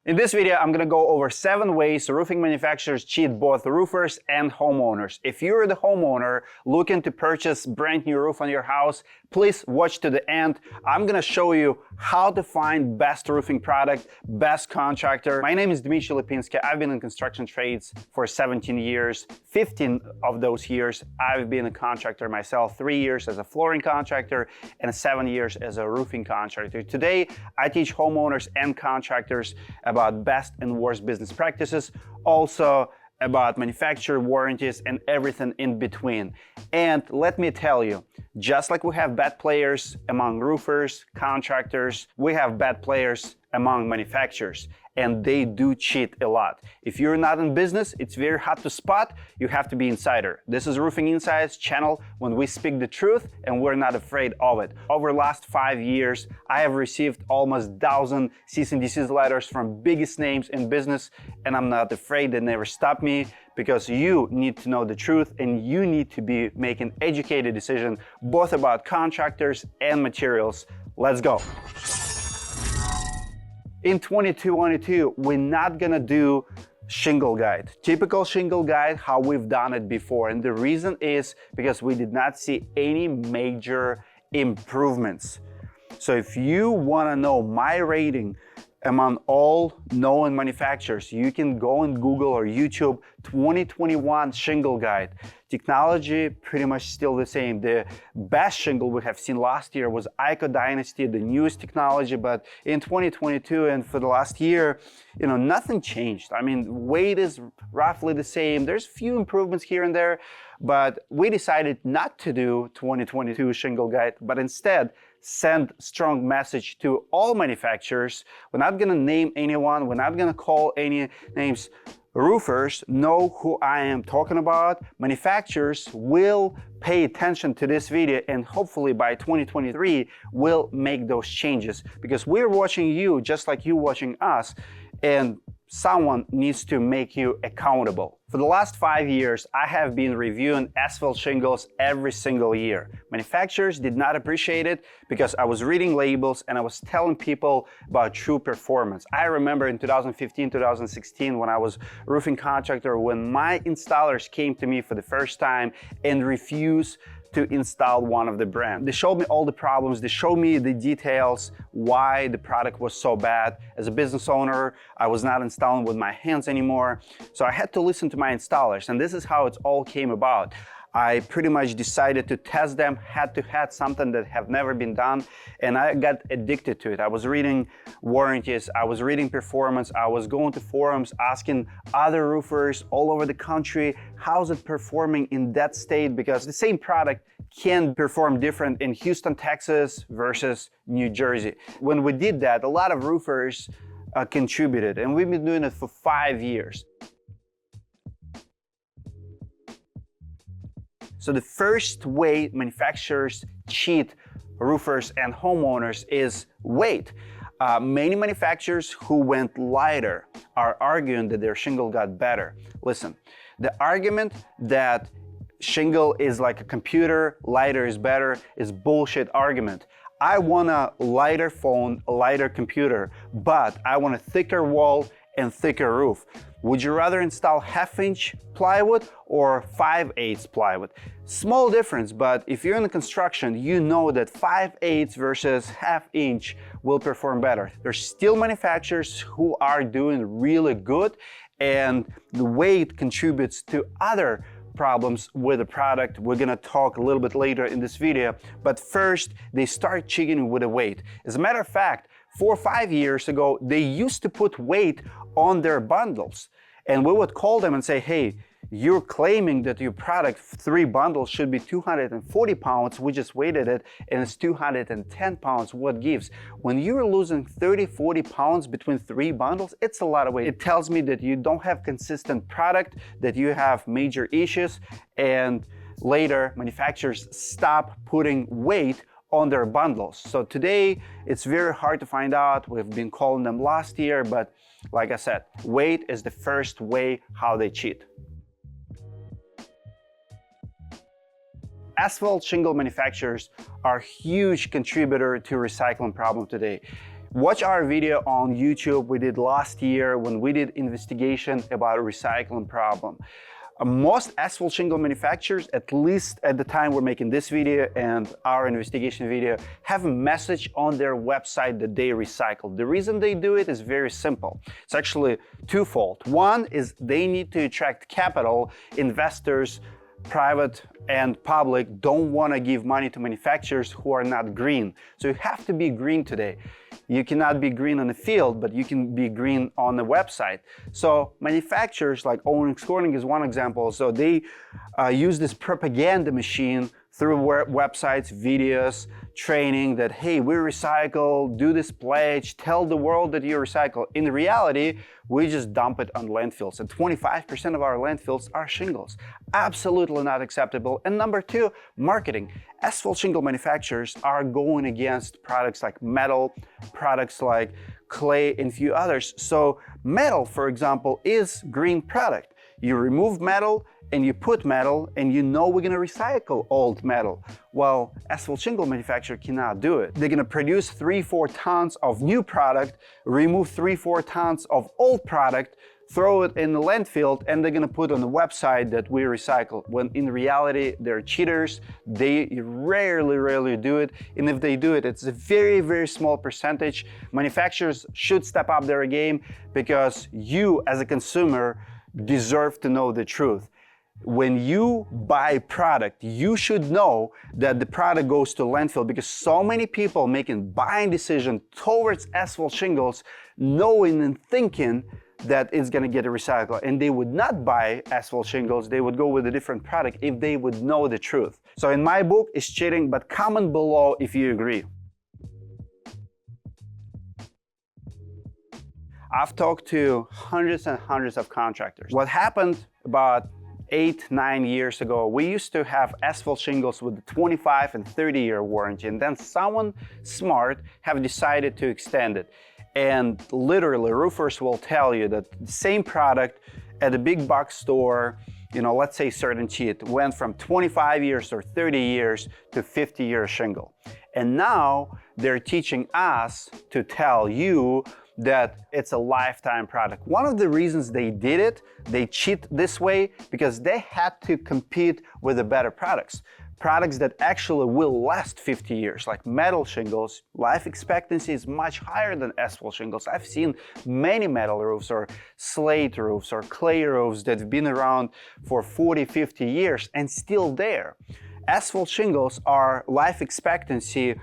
In this video, I'm gonna go over 7 ways roofing manufacturers cheat both roofers and homeowners. If you're the homeowner looking to purchase brand new roof on your house, please watch to the end. I'm gonna show you how to find best roofing product, best contractor. My name is Dmitry Lipinski. I've been in construction trades for 17 years. 15 of those years, I've been a contractor myself, 3 years as a flooring contractor and 7 years as a roofing contractor. Today, I teach homeowners and contractors about best and worst business practices, also about manufacturer warranties and everything in between. And let me tell you, just like we have bad players among roofers, contractors, we have bad players among manufacturers, and they do cheat a lot. If you're not in business, it's very hard to spot. You have to be insider. This is Roofing Insights channel when we speak the truth and we're not afraid of it. Over the last 5 years, I have received almost 1,000 cease and desist letters from biggest names in business, and I'm not afraid. They never stop me, because you need to know the truth and you need to be making educated decision both about contractors and materials. Let's go. In 2022, we're not gonna do shingle guide, typical shingle guide, how we've done it before. And the reason is because we did not see any major improvements. So if you wanna know my rating among all known manufacturers, you can go on Google or YouTube 2021 shingle guide. Technology pretty much still the same. The best shingle we have seen last year was Ico Dynasty, the newest technology, but in 2022 and for the last year, nothing changed. I mean, weight is roughly the same. There's few improvements here and there, but we decided not to do 2022 shingle guide, but instead send strong message to all manufacturers. We're not gonna name anyone, we're not gonna call any names. Roofers know who I am talking about. Manufacturers will pay attention to this video, and hopefully by 2023 we'll make those changes, because we're watching you just like you watching us, and someone needs to make you accountable. For the last 5 years, I have been reviewing asphalt shingles every single year. Manufacturers did not appreciate it because I was reading labels and I was telling people about true performance. I remember in 2015, 2016, when I was roofing contractor, when my installers came to me for the first time and refused to install one of the brands. They showed me all the problems, they showed me the details, why the product was so bad. As a business owner, I was not installing with my hands anymore, so I had to listen to my installers, and this is how it all came about. I pretty much decided to test them head-to-head, something that have never been done, and I got addicted to it. I was reading warranties, I was reading performance, I was going to forums, asking other roofers all over the country, how's it performing in that state, because the same product can perform different in Houston, Texas versus New Jersey. When we did that, a lot of roofers contributed, and we've been doing it for 5 years. So the first way manufacturers cheat roofers and homeowners is weight. Many manufacturers who went lighter are arguing that their shingle got better. Listen, the argument that shingle is like a computer, lighter is better, is bullshit argument. I want a lighter phone, a lighter computer, but I want a thicker wall and thicker roof. Would you rather install 1/2-inch plywood or 5/8 plywood? Small difference, but if you're in the construction, you know that 5/8 versus 1/2-inch will perform better. There's still manufacturers who are doing really good, and the weight contributes to other problems with the product. We're gonna talk a little bit later in this video, but first they start cheating with the weight. As a matter of fact, 4 or 5 years ago, they used to put weight on their bundles, and we would call them and say, hey, you're claiming that your product 3 bundles should be 240 pounds, we just weighted it and it's 210 pounds, what gives? When you're losing 30-40 pounds between 3 bundles, it's a lot of weight. It tells me that you don't have consistent product, that you have major issues, and later manufacturers stop putting weight on their bundles. So today it's very hard to find out. We've been calling them last year, but like I said, weight is the first way how they cheat. Asphalt shingle manufacturers are a huge contributor to recycling problem today. Watch our video on YouTube we did last year when we did investigation about a recycling problem. Most asphalt shingle manufacturers, at least at the time we're making this video and our investigation video, have a message on their website that they recycle. The reason they do it is very simple. It's actually twofold. One is they need to attract capital. Investors, private and public, don't want to give money to manufacturers who are not green. So you have to be green today. You cannot be green on the field, but you can be green on the website. So manufacturers like Owens Corning is one example. So they use this propaganda machine through websites, videos, training that, hey, we recycle, do this pledge, tell the world that you recycle. In reality, we just dump it on landfills. And 25% of our landfills are shingles. Absolutely not acceptable. And number two, marketing. Asphalt shingle manufacturers are going against products like metal, products like clay, and few others. So metal, for example, is green product. You remove metal and you put metal, and you know we're gonna recycle old metal. Well, asphalt shingle manufacturer cannot do it. They're gonna produce 3-4 tons of new product, remove 3-4 tons of old product, throw it in the landfill, and they're gonna put on the website that we recycle, when in reality they're cheaters. They rarely do it, and if they do it, it's a very small percentage. Manufacturers should step up their game, because you as a consumer deserve to know the truth. When you buy product, you should know that the product goes to landfill, because so many people making buying decision towards asphalt shingles, knowing and thinking that it's gonna get recycled, and they would not buy asphalt shingles. They would go with a different product if they would know the truth. So in my book, it's cheating, but comment below if you agree. I've talked to hundreds and hundreds of contractors. What happened about 8-9 years ago, we used to have asphalt shingles with 25 and 30-year warranty, and then someone smart have decided to extend it. And literally, roofers will tell you that the same product at a big box store, you know, let's say certain sheet, went from 25 years or 30 years to 50-year shingle. And now they're teaching us to tell you that it's a lifetime product. One of the reasons they did it, they cheat this way, because they had to compete with the better products. Products that actually will last 50 years, like metal shingles. Life expectancy is much higher than asphalt shingles. I've seen many metal roofs or slate roofs or clay roofs that have been around for 40-50 years and still there. Asphalt shingles are life expectancy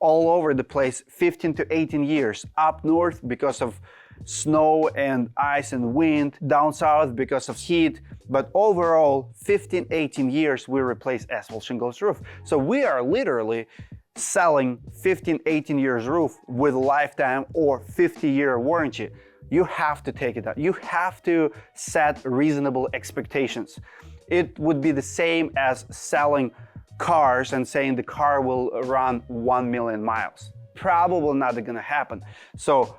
all over the place, 15 to 18 years. Up north because of snow and ice and wind, down south because of heat, but overall 15-18 years we replace asphalt shingles roof. So we are literally selling 15-18 years roof with lifetime or 50-year warranty. You have to take it out. You have to set reasonable expectations. It would be the same as selling cars and saying the car will run 1 million miles. Probably not gonna happen. So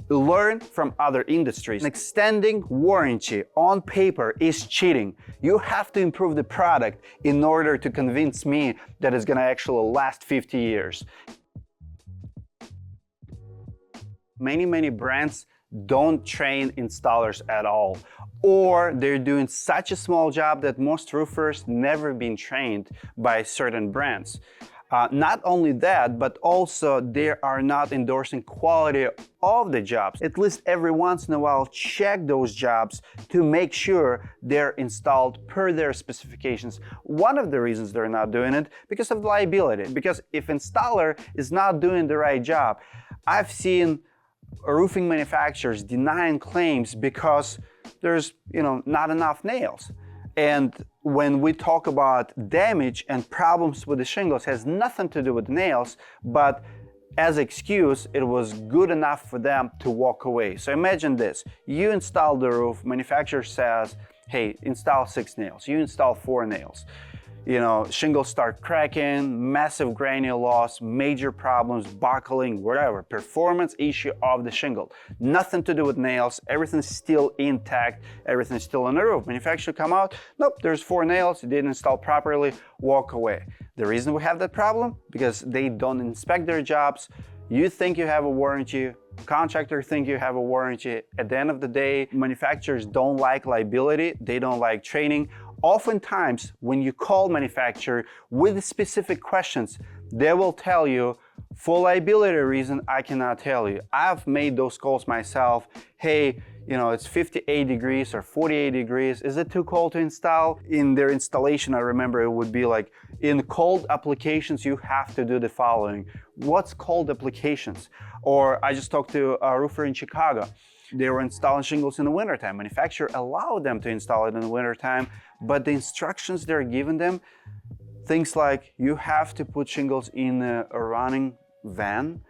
learn from other industries. Extending warranty on paper is cheating. You have to improve the product in order to convince me that it's gonna actually last 50 years. Many brands don't train installers at all, or they're doing such a small job that most roofers never been trained by certain brands. Not only that, but also they are not endorsing quality of the jobs. At least every once in a while, check those jobs to make sure they're installed per their specifications. One of the reasons they're not doing it, because of liability. Because if installer is not doing the right job, I've seen roofing manufacturers denying claims because there's, not enough nails. And when we talk about damage and problems with the shingles, has nothing to do with nails, but as excuse, it was good enough for them to walk away. So imagine this, you install the roof, manufacturer says, hey, install 6 nails, you install 4 nails. Shingles start cracking, massive granule loss, major problems, buckling, whatever, performance issue of the shingle. Nothing to do with nails, everything's still intact, everything's still on the roof. Manufacturer come out, nope, there's 4 nails, you didn't install properly, walk away. The reason we have that problem, because they don't inspect their jobs, You think you have a warranty, contractors think you have a warranty. At the end of the day, manufacturers don't like liability, they don't like training. Oftentimes, when you call manufacturer with specific questions, they will tell you, for liability reason, I cannot tell you. I've made those calls myself. Hey, it's 58 degrees or 48 degrees. Is it too cold to install? In their installation, I remember it would be like, in cold applications, you have to do the following. What's cold applications? Or I just talked to a roofer in Chicago. They were installing shingles in the wintertime. Manufacturer allowed them to install it in the wintertime, but the instructions they're giving them, things like you have to put shingles in a running van,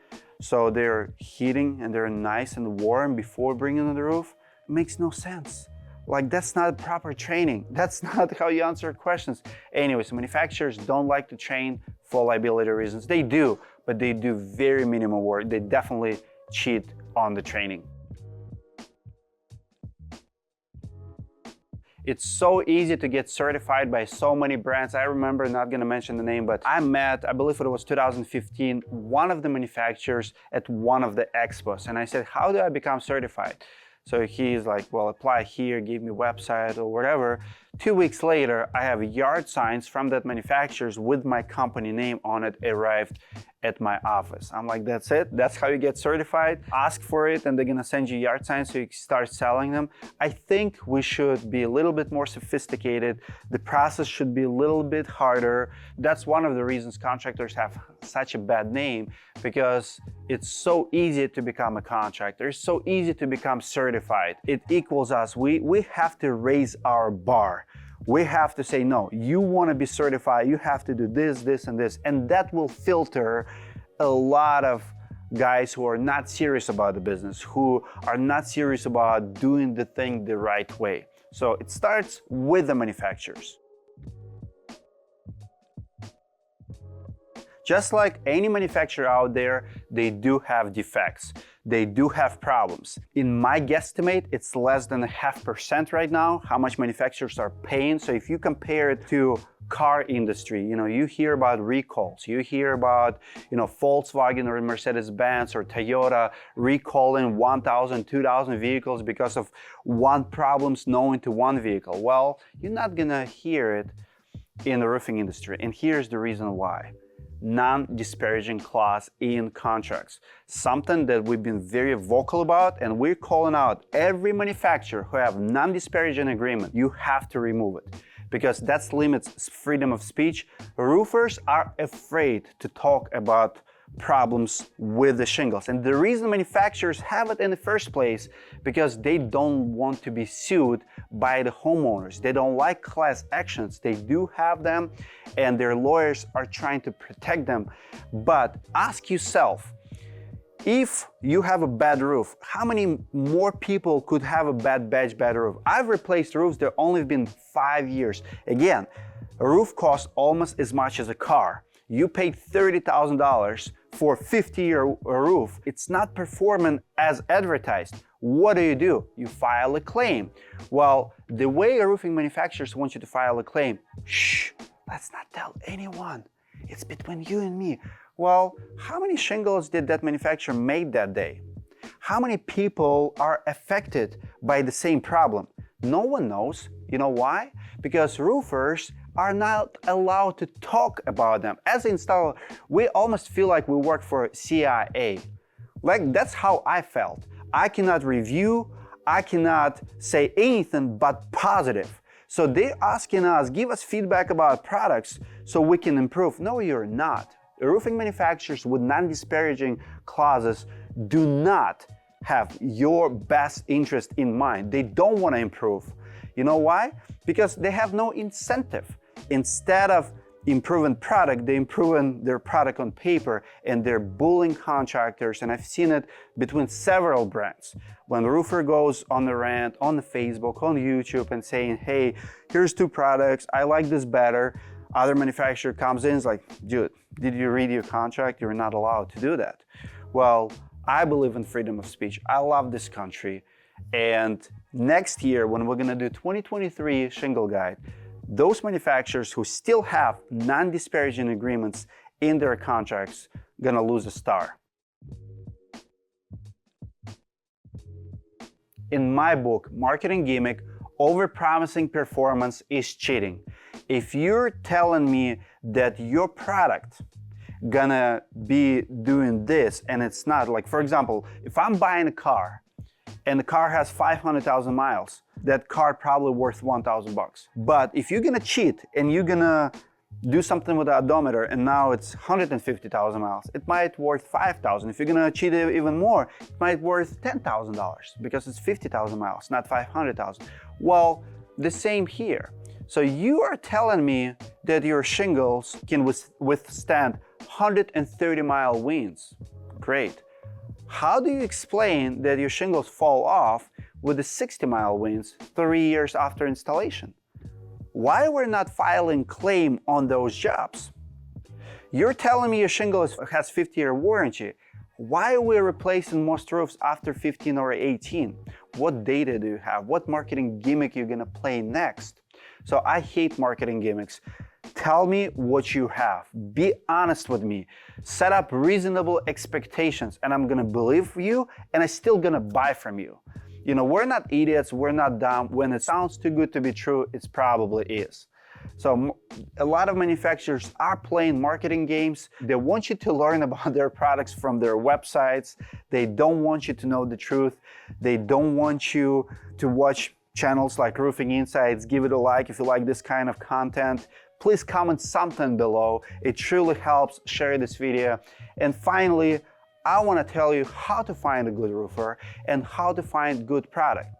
so they're heating and they're nice and warm before bringing on the roof. It makes no sense. Like, that's not proper training. That's not how you answer questions. Anyways, manufacturers don't like to train for liability reasons. They do, but they do very minimal work. They definitely cheat on the training. It's so easy to get certified by so many brands. I remember, not gonna mention the name, but I met, I believe it was 2015, one of the manufacturers at one of the expos. And I said, how do I become certified? So he's like, well, apply here, give me website or whatever. 2 weeks later, I have yard signs from that manufacturers with my company name on it arrived at my office. I'm like, that's it? That's how you get certified? Ask for it and they're gonna send you yard signs so you can start selling them. I think we should be a little bit more sophisticated. The process should be a little bit harder. That's one of the reasons contractors have such a bad name, because it's so easy to become a contractor. It's so easy to become certified. It equals us. We have to raise our bar. We have to say, no, you want to be certified, you have to do this, this, and this. And that will filter a lot of guys who are not serious about the business, who are not serious about doing the thing the right way. So it starts with the manufacturers. Just like any manufacturer out there, they do have defects. They do have problems. In my guesstimate, it's less than 0.5% right now, how much manufacturers are paying. So if you compare it to car industry, you hear about recalls, you hear about, Volkswagen or Mercedes-Benz or Toyota recalling 1,000, 2,000 vehicles because of one problems known to one vehicle. Well, you're not gonna hear it in the roofing industry. And here's the reason why. Non-disparaging clause in contracts, something that we've been very vocal about, and we're calling out every manufacturer who have non-disparaging agreement. You have to remove it, because that limits freedom of speech. Roofers are afraid to talk about problems with the shingles, and the reason manufacturers have it in the first place, because they don't want to be sued by the homeowners. They don't like class actions. They do have them, and their lawyers are trying to protect them. But ask yourself, if you have a bad roof, how many more people could have a bad roof? I've replaced roofs that only been 5 years. Again, a roof costs almost as much as a car. You paid $30,000 for a 50-year roof. It's not performing as advertised. What do? You file a claim. Well, the way roofing manufacturers want you to file a claim, shh, let's not tell anyone. It's between you and me. Well, how many shingles did that manufacturer make that day? How many people are affected by the same problem? No one knows. You know why? Because roofers are not allowed to talk about them. As an installer, we almost feel like we work for CIA. Like, that's how I felt. I cannot review, I cannot say anything but positive. So they're asking us, give us feedback about products so we can improve. No, you're not. Roofing manufacturers with non-disparaging clauses do not have your best interest in mind. They don't want to improve. You know why? Because they have no incentive. Instead of improving product, they're improving their product on paper, and they're bullying contractors. And I've seen it between several brands. When the roofer goes on the rant, on the Facebook, on YouTube, and saying, hey, here's 2 products, I like this better. Other manufacturer comes in and is like, dude, did you read your contract? You're not allowed to do that. Well, I believe in freedom of speech. I love this country. And next year, when we're gonna do 2023 shingle guide, those manufacturers who still have non-disparaging agreements in their contracts gonna lose a star. In my book, Marketing Gimmick, overpromising performance is cheating. If you're telling me that your product gonna be doing this and it's not, like for example, if I'm buying a car and the car has 500,000 miles, that car probably worth $1,000. But if you're gonna cheat and you're gonna do something with the odometer and now it's 150,000 miles, it might worth 5,000. If you're gonna cheat even more, it might worth $10,000 because it's 50,000 miles, not 500,000. Well, the same here. So you are telling me that your shingles can withstand 130-mile winds. Great. How do you explain that your shingles fall off with the 60-mile winds 3 years after installation? Why we're not filing claim on those jobs? You're telling me your shingle has 50-year warranty. Why are we replacing most roofs after 15 or 18? What data do you have? What marketing gimmick you're gonna play next? So I hate marketing gimmicks. Tell me what you have. Be honest with me. Set up reasonable expectations and I'm gonna believe you and I'm still gonna buy from you. You know, we're not idiots, we're not dumb. When it sounds too good to be true, it probably is. So a lot of manufacturers are playing marketing games. They want you to learn about their products from their websites. They don't want you to know the truth. They don't want you to watch channels like Roofing Insights. Give it a like if you like this kind of content. Please comment something below. It truly helps. Share this video. And finally, I want to tell you how to find a good roofer and how to find good product.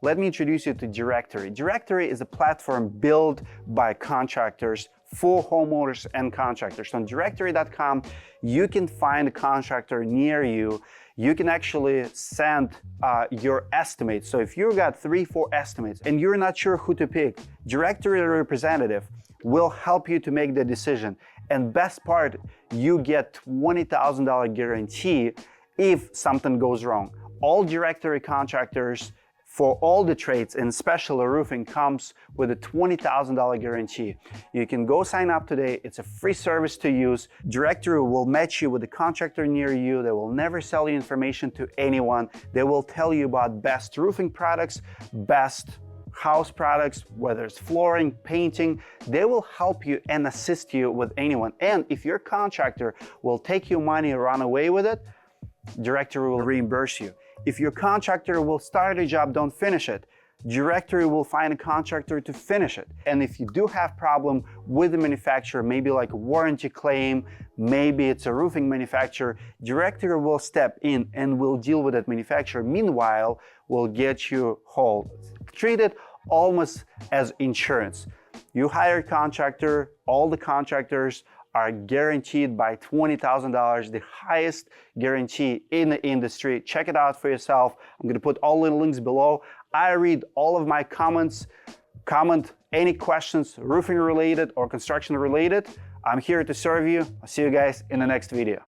Let me introduce you to Directory. Directory is a platform built by contractors for homeowners and contractors. On directory.com, you can find a contractor near you. You can actually send your estimates. So if you got 3-4 estimates and you're not sure who to pick, Directory representative will help you to make the decision. And best part, you get $20,000 guarantee if something goes wrong. All Directory contractors for all the trades and especially roofing comes with a $20,000 guarantee. You can go sign up today. It's a free service to use. Directory will match you with a contractor near you. They will never sell you information to anyone. They will tell you about best roofing products, best house products, whether it's flooring, painting. They will help you and assist you with anyone. And if your contractor will take your money and run away with it, Directory will reimburse you. If your contractor will start a job, don't finish it, Directory will find a contractor to finish it. And if you do have problem with the manufacturer, maybe like a warranty claim, maybe it's a roofing manufacturer, Directory will step in and will deal with that manufacturer. Meanwhile, will get you whole. Treat it almost as insurance. You hire a contractor, all the contractors are guaranteed by $20,000, the highest guarantee in the industry. Check it out for yourself. I'm going to put all the links below. I read all of my comments. Comment any questions roofing related or construction related. I'm here to serve you. I'll see you guys in the next video.